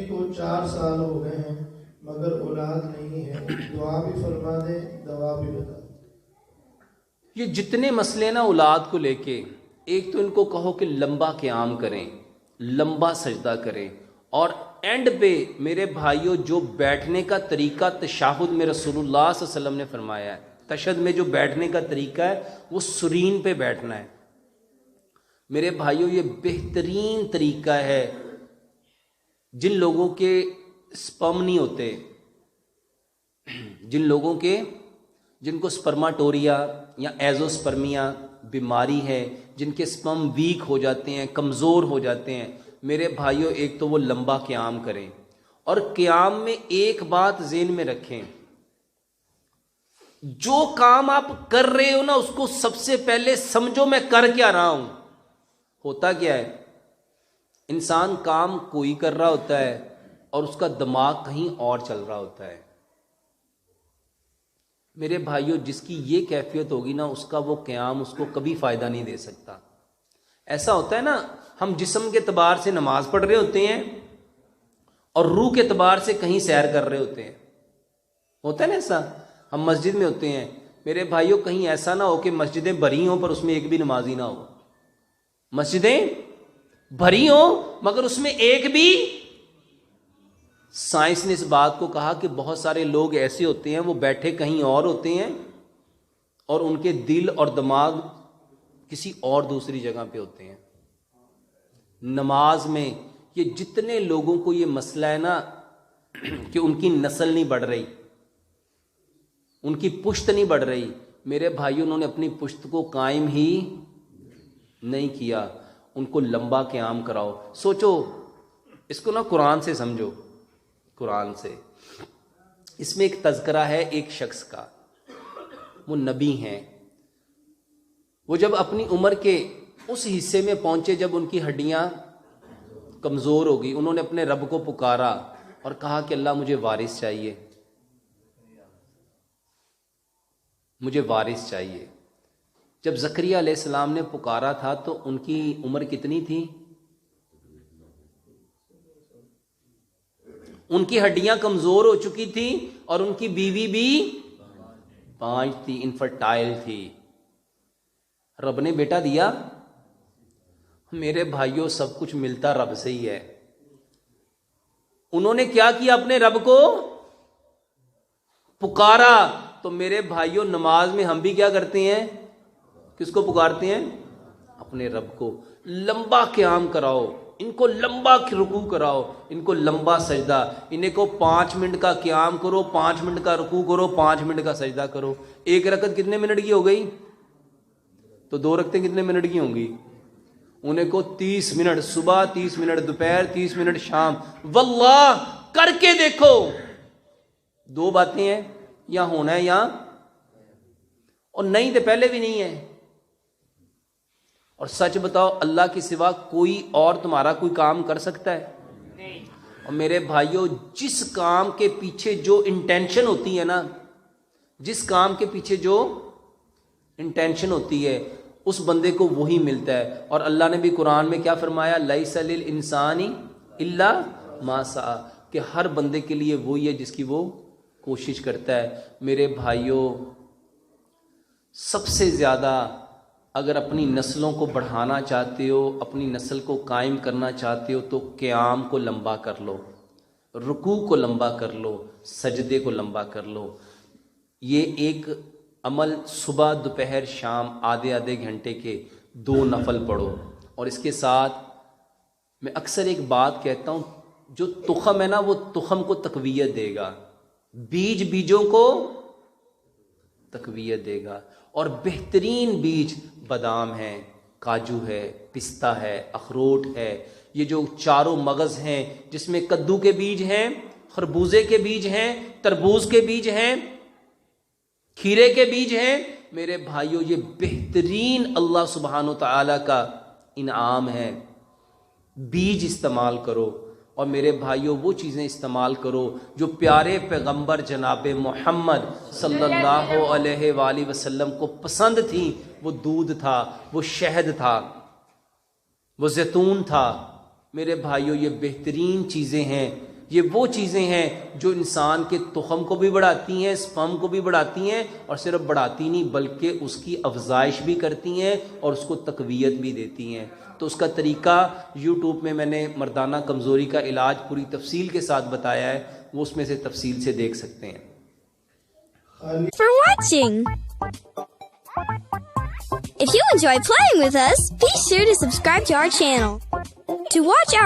کو 4 سال ہو گئے ہیں مگر اولاد نہیں ہے، دعا بھی فرما دے، دوا بھی بتا دے۔ یہ جتنے مسئلے نا اولاد کو لے کے، ایک تو ان کو کہو کہ لمبا قیام کریں، لمبا سجدہ کریں، اور اینڈ پہ میرے بھائیوں جو بیٹھنے کا طریقہ تشہد میں رسول اللہ صلی اللہ علیہ وسلم نے فرمایا ہے، تشہد میں جو بیٹھنے کا طریقہ ہے وہ سرین پہ بیٹھنا ہے۔ میرے بھائیوں یہ بہترین طریقہ ہے۔ جن لوگوں کے سپرم نہیں ہوتے، جن کو سپرماٹوریا یا ایزوسپرمیا بیماری ہے، جن کے سپرم ویک ہو جاتے ہیں، کمزور ہو جاتے ہیں، میرے بھائیوں ایک تو وہ لمبا قیام کریں، اور قیام میں ایک بات ذہن میں رکھیں، جو کام آپ کر رہے ہو نا اس کو سب سے پہلے سمجھو میں کر کیا رہا ہوں۔ ہوتا کیا ہے، انسان کام کوئی کر رہا ہوتا ہے اور اس کا دماغ کہیں اور چل رہا ہوتا ہے۔ میرے بھائیوں جس کی یہ کیفیت ہوگی نا، اس کا وہ قیام اس کو کبھی فائدہ نہیں دے سکتا۔ ایسا ہوتا ہے نا، ہم جسم کے اعتبار سے نماز پڑھ رہے ہوتے ہیں اور روح کے اعتبار سے کہیں سیر کر رہے ہوتے ہیں، ہوتا ہے نا ایسا۔ ہم مسجد میں ہوتے ہیں، میرے بھائیوں کہیں ایسا نہ ہو کہ مسجدیں بھری ہوں پر اس میں ایک بھی نمازی نہ ہو، مسجدیں بھری ہوں مگر اس میں ایک بھی۔ سائنس نے اس بات کو کہا کہ بہت سارے لوگ ایسے ہوتے ہیں وہ بیٹھے کہیں اور ہوتے ہیں اور ان کے دل اور دماغ کسی اور دوسری جگہ پہ ہوتے ہیں۔ نماز میں یہ جتنے لوگوں کو یہ مسئلہ ہے نا کہ ان کی نسل نہیں بڑھ رہی، ان کی پشت نہیں بڑھ رہی، میرے بھائیوں انہوں نے اپنی پشت کو قائم ہی نہیں کیا۔ ان کو لمبا قیام کراؤ۔ سوچو اس کو نا قرآن سے سمجھو، قرآن سے۔ اس میں ایک تذکرہ ہے ایک شخص کا، وہ نبی ہیں۔ وہ جب اپنی عمر کے اس حصے میں پہنچے جب ان کی ہڈیاں کمزور ہو گئی، انہوں نے اپنے رب کو پکارا اور کہا کہ اللہ مجھے وارث چاہیے، مجھے وارث چاہیے۔ جب زکریا علیہ السلام نے پکارا تھا تو ان کی عمر کتنی تھی؟ ان کی ہڈیاں کمزور ہو چکی تھی اور ان کی بیوی بھی 5 تھی، انفرٹائل تھی۔ رب نے بیٹا دیا؟ میرے بھائیوں سب کچھ ملتا رب سے ہی ہے۔ انہوں نے کیا کیا؟ اپنے رب کو پکارا۔ تو میرے بھائیوں نماز میں ہم بھی کیا کرتے ہیں؟ کس کو پکارتے ہیں؟ اپنے رب کو۔ لمبا قیام کراؤ، ان کو لمبا رکوع کراؤ، ان کو لمبا سجدہ، انہیں کو 5 منٹ کا قیام کرو، 5 منٹ کا رکوع کرو، 5 منٹ کا سجدہ کرو۔ ایک رکعت کتنے منٹ کی ہو گئی؟ تو 2 رکعتیں کتنے منٹ کی ہوں گی؟ انہیں کو 30 منٹ، صبح 30 منٹ، دوپہر 30 منٹ، شام۔ واللہ کر کے دیکھو، 2 باتیں ہیں، یا ہونا ہے یا اور نہیں تو پہلے بھی نہیں ہے۔ اور سچ بتاؤ اللہ کے سوا کوئی اور تمہارا کوئی کام کر سکتا ہے؟ اور میرے بھائیوں جس کام کے پیچھے جو انٹینشن ہوتی ہے نا، جس کام کے پیچھے جو انٹینشن ہوتی ہے اس بندے کو وہی ملتا ہے۔ اور اللہ نے بھی قرآن میں کیا فرمایا؟ لیس للانسان الا ما سعی، کہ ہر بندے کے لیے وہی ہے جس کی وہ کوشش کرتا ہے۔ میرے بھائیوں سب سے زیادہ اگر اپنی نسلوں کو بڑھانا چاہتے ہو، اپنی نسل کو قائم کرنا چاہتے ہو تو قیام کو لمبا کر لو، رکوع کو لمبا کر لو، سجدے کو لمبا کر لو۔ یہ ایک عمل صبح دوپہر شام آدھے آدھے گھنٹے کے 2 نفل پڑھو۔ اور اس کے ساتھ میں اکثر ایک بات کہتا ہوں، جو تخم ہے نا وہ تخم کو تقویت دے گا، بیجوں کو تقویت دے گا۔ اور بہترین بیج بادام ہے، کاجو ہے، پستہ ہے، اخروٹ ہے، یہ جو چاروں مغز ہیں جس میں کدو کے بیج ہیں، خربوزے کے بیج ہیں، تربوز کے بیج ہیں، کھیرے کے بیج ہیں۔ میرے بھائیوں یہ بہترین اللہ سبحانہ وتعالی کا انعام ہے۔ بیج استعمال کرو، اور میرے بھائیوں وہ چیزیں استعمال کرو جو پیارے پیغمبر جناب محمد صلی اللہ علیہ وآلہ وسلم کو پسند تھیں۔ وہ دودھ تھا، وہ شہد تھا، وہ زیتون تھا۔ میرے بھائیوں یہ بہترین چیزیں ہیں یہ وہ چیزیں ہیں جو انسان کے تخم کو بھی بڑھاتی ہیں، سپرم کو بھی بڑھاتی ہیں، اور صرف بڑھاتی نہیں بلکہ اس کی افزائش بھی کرتی ہیں اور اس کو تقویت بھی دیتی ہیں۔ تو اس کا طریقہ یوٹیوب میں نے مردانہ کمزوری کا علاج پوری تفصیل کے ساتھ بتایا ہے، وہ اس میں سے تفصیل سے دیکھ سکتے ہیں۔ For watching. If you enjoy playing with us, be sure to subscribe to our channel. To watch our